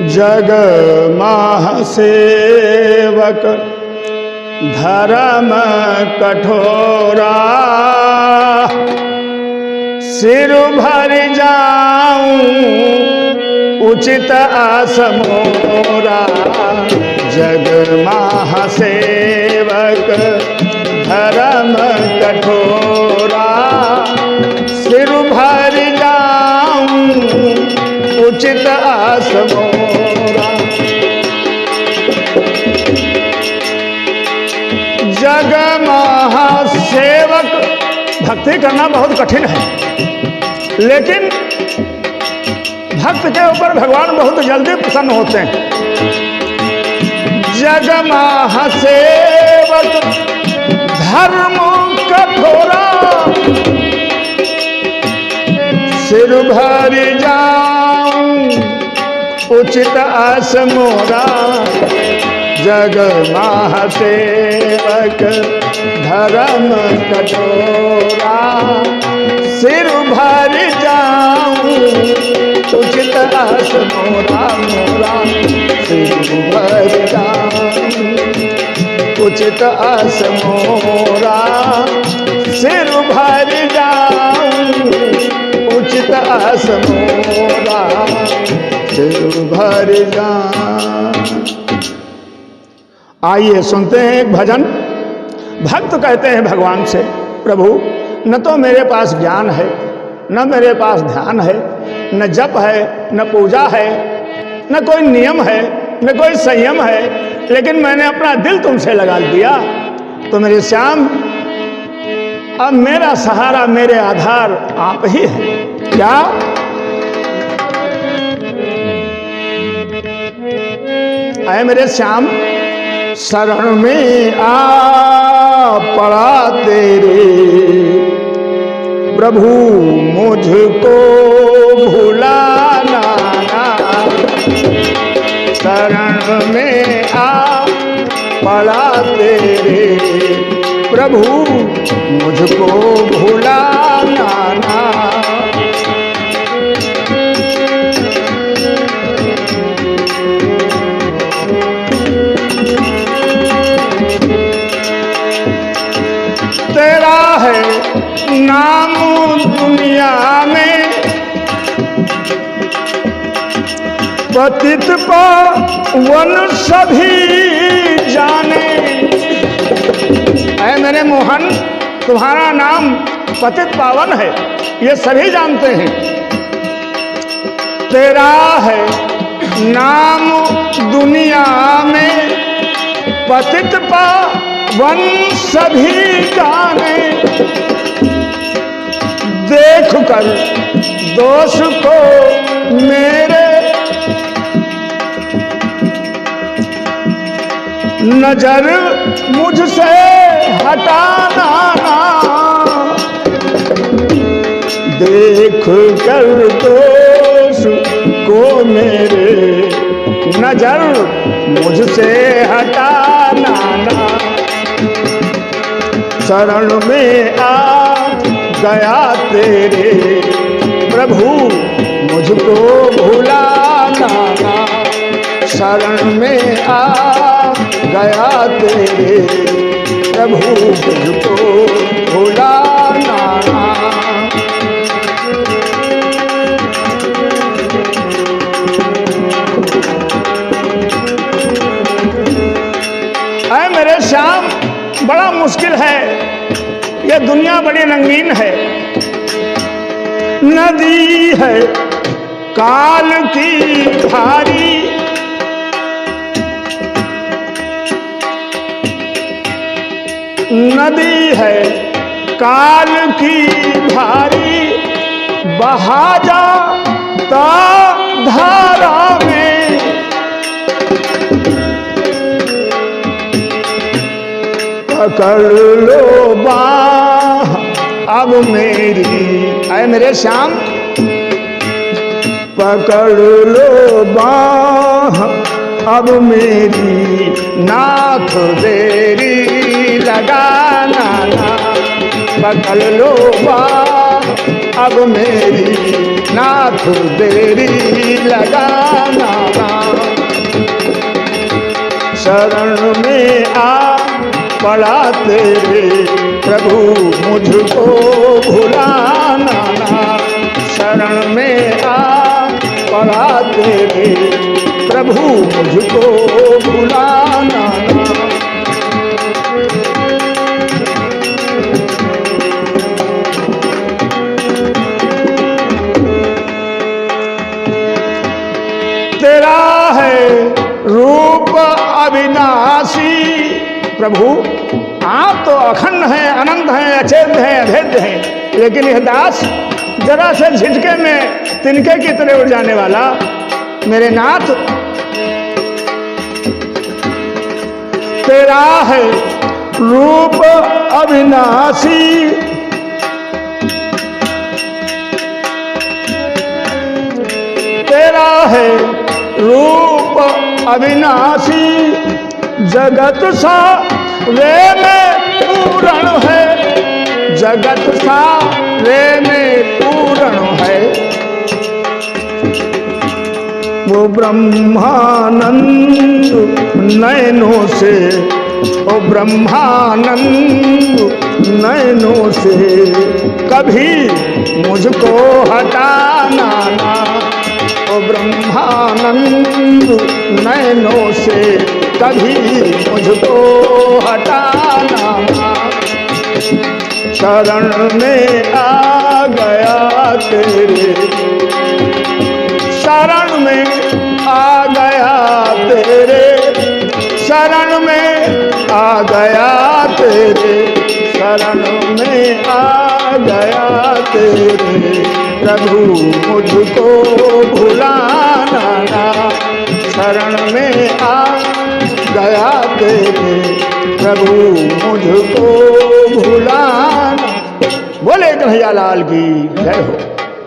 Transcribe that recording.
जग महासेवक धर्म कठोरा, सिर भर जाऊं उचित आसमोरा। जग महासेवक धर्म कठोरा, सिर भर जाऊं उचित आसमोरा। जग महासेवक, भक्ति करना बहुत कठिन है, लेकिन भक्त के ऊपर भगवान बहुत जल्दी प्रसन्न होते हैं। जग महासेवक धर्म कठोरा, सिर भर जाऊं उचित आसमोरा। जग महासेवक धर्म कठोरा, सिर भर जाऊं उचित आसमोरा। मोरा सिर भर जाऊं उचित आसमोरा, सिर भर जाऊं उचित आसमोरा, सिर भर जाऊं। आइए सुनते हैं एक भजन। भक्त कहते हैं भगवान से, प्रभु न तो मेरे पास ज्ञान है, न मेरे पास ध्यान है, न जप है, न पूजा है, न कोई नियम है, न कोई संयम है, लेकिन मैंने अपना दिल तुमसे लगा दिया। तो मेरे श्याम, अब मेरा सहारा, मेरे आधार आप ही है। क्या आए मेरे श्याम, शरण में आ पड़ा तेरे, प्रभु मुझको भुलाना ना। शरण में आ पड़ा तेरे, प्रभु मुझको भुलाना ना। तेरा है नाम दुनिया में, पतित पावन सभी जाने। ऐ मेरे मोहन, तुम्हारा नाम पतित पावन है, ये सभी जानते हैं। तेरा है नाम दुनिया में, पतित पावन सभी जाने। देख कर दोष को मेरे, नजर मुझसे हटाना ना। देख कर दोष को मेरे, नजर मुझसे हटाना ना। शरण में आ गया तेरे, प्रभु मुझको भुलाना ना। शरण में आ गया तेरे, प्रभु मुझको भुलाना ना। ऐ मेरे श्याम, बड़ा मुश्किल है, ये दुनिया बड़ी रंगीन है। नदी है काल की भारी, नदी है काल की भारी। बहा जाता धारा में, पकड़ लो बाह अब मेरी। आए मेरे श्याम, पकड़ लो बाह अब मेरी नाथ देरी लगाना ना, पकड़ लो बात अब मेरी नाथ देरी लगाना ना। शरण में आ पड़ा तेरे प्रभु मुझको भुलाना ना, शरण में आ पड़ा तेरे प्रभु मुझको भुलाना ना। तेरा है रूप अविनाशी, प्रभु आप तो अखंड हैं, अनंत हैं, अचेत हैं, अभेद्य हैं, लेकिन यह दास जरा से झिटके में तिनके की तरह उड़ जाने वाला मेरे नाथ। तेरा है रूप अविनाशी, तेरा है रूप अविनाशी, जगत सारे में पूर्ण है, जगत सारे में पूर्ण है। वो ब्रह्मानंद नयनों से, वो ब्रह्मानंद नयनों से कभी मुझको हटाना ना, वो ब्रह्मानंद नयनों से कभी मुझको हटाना ना। शरण में आ गया तेरे, शरण में आ गया तेरे, शरण में आ गया तेरे, शरण में आ गया तेरे प्रभु मुझको भुलाना ना, शरण में आ गया तेरे प्रभु मुझको भुलाना। बोले कन्हैया लाल की जय हो।